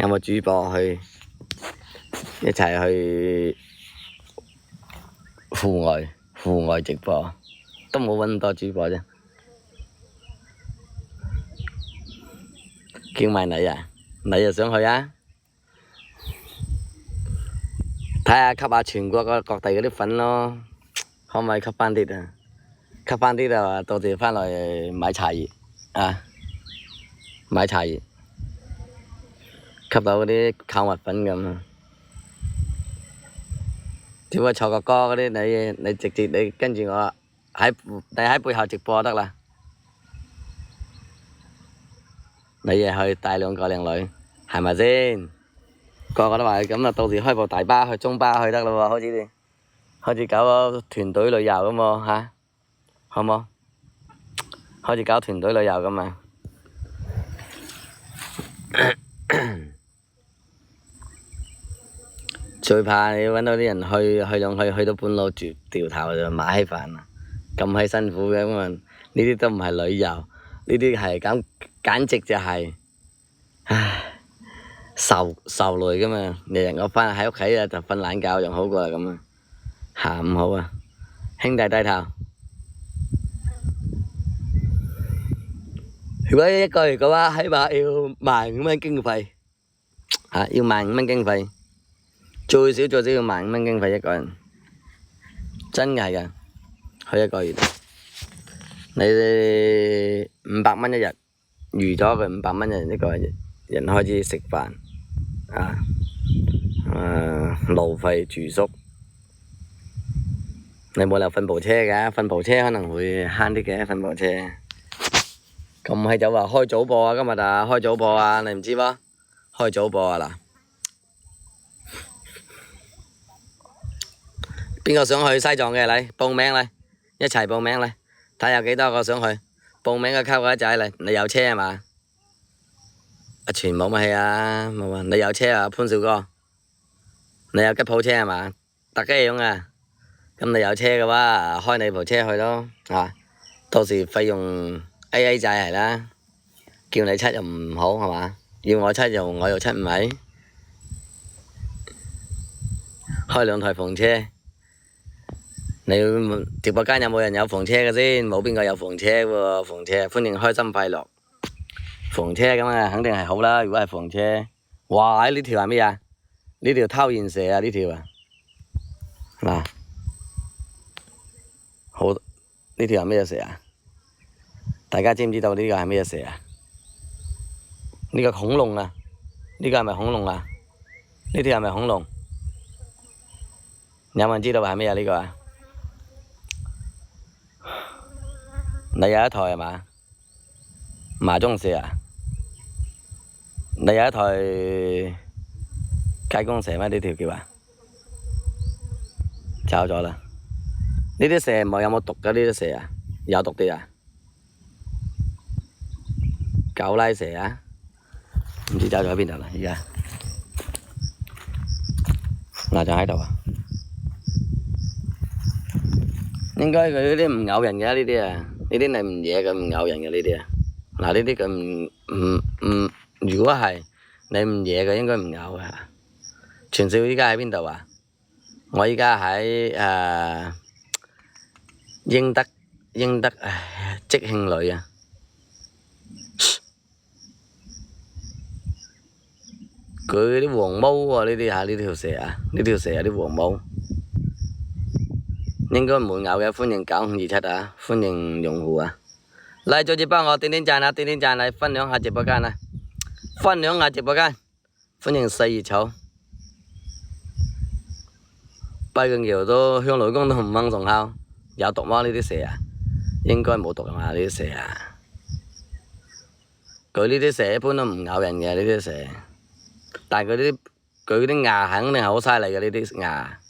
有冇主播去一齊去戶外直播？都冇揾咁多主播啫。叫埋你啊！你又想去啊？睇下吸下全國各地嗰啲粉咯，可唔可以吸翻啲啊？吸翻啲就到時翻嚟買茶葉啊！買茶葉，吸到嗰啲購物粉咁啊！只不過錯個歌嗰啲，你直接你跟住我你喺背後直播得啦。你又去帶兩個靚女，係咪先？個個都話咁啊，到時開部大巴去中巴去得咯喎，好似搞個團隊旅遊咁喎嚇，好冇？好似搞團隊旅遊咁啊！最怕你揾到啲人去到半路掉頭就馬稀飯啦，咁閪辛苦嘅咁啊！呢啲都唔係旅遊，呢啲係簡直就係唉受累噶嘛！日日我翻喺屋企啊就瞓懶覺仲好過啦咁啊，下午好啊，兄弟低頭。如果一個月嘅話，起碼要15,000經費嚇，要15,000經費。最少要15,000經費一個人，真係㗎，去一個月，你500蚊一日，預咗佢500蚊一個人開始食飯，路費住宿，你冇理由瞓部車㗎，瞓部車可能會慳啲嘅，瞓部車。咁閪就話開早播啊，今日啊開早播啊，你唔知噃？開早播啊嗱。邊個想去西藏嘅嚟報名嚟，一齊報名嚟，睇下有幾多個想去報名嘅溝個仔嚟。你有車係嘛？阿全冇乜氣啊，冇啊！你有車啊，潘少哥？你有吉普車係嘛？特雞樣啊！咁你有車嘅話，開你部車去咯，到時費用 AA 制係啦，叫你出又唔好係嘛？要我出我又出唔係，開2台房車。你直播間有冇人有房車嘅先？冇邊個有房車喎？房車歡迎開心快樂。房車咁啊，肯定係好啦。如果係房車，哇！呢條係咩啊？呢條偷賢蛇啊！呢條啊，嗱，好，呢條係咩蛇啊？大家知唔知道呢個係咩蛇啊？呢個恐龍啊？呢個係咪恐龍啊？呢條係咪恐龍？有冇人知道係咩啊？呢個啊？你有一台係嘛？麻中蛇啊？你有一台雞公蛇咩？呢條叫啊？炒咗啦！呢啲蛇有冇毒㗎？呢啲蛇啊，有毒啲啊？狗拉蛇啊？唔知走咗喺邊度啦？而家嗱就喺度啊！應該佢呢啲唔咬人嘅呢啲啊。呢啲你唔惹佢唔咬人嘅呢啲啊，嗱呢啲佢唔，如果係你唔惹佢應該唔咬嘅。全少依家喺邊度啊？我依家喺英德即興里啊。佢啲黃毛喎，呢啲嚇呢條蛇啊，呢條蛇有啲黃毛。應該唔會咬嘅，歡迎9527啊，歡迎用戶啊，嚟做住幫我點點讚啊，點點讚嚟分享下直播間啊，分享下直播間，歡迎4葉草，跛腳橋都向雷公都唔肯送烤，有毒嗎呢啲蛇啊？應該冇毒啊嘛呢啲蛇啊，佢呢啲蛇一般都唔咬人嘅呢啲蛇，但係佢啲牙肯定係好犀利嘅呢啲牙。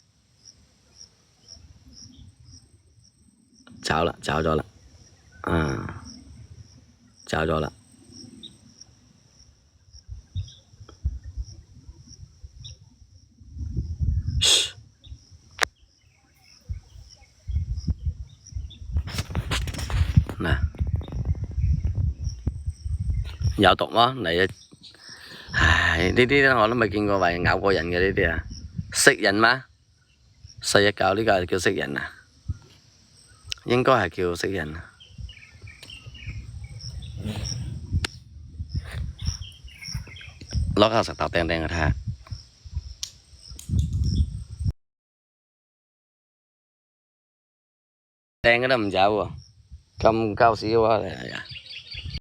找咗啦，找咗啦。嗱，有毒嗎？嚟啊！唉。係呢啲咧，我都未見過話咬過人嘅呢啲啊，食人嗎？細一嚿呢個係叫食人啊，應該係叫食人啊。攞嚿石頭掟掟佢睇下，掟嘅都唔走喎，咁鳩屎嘅話嚟啊！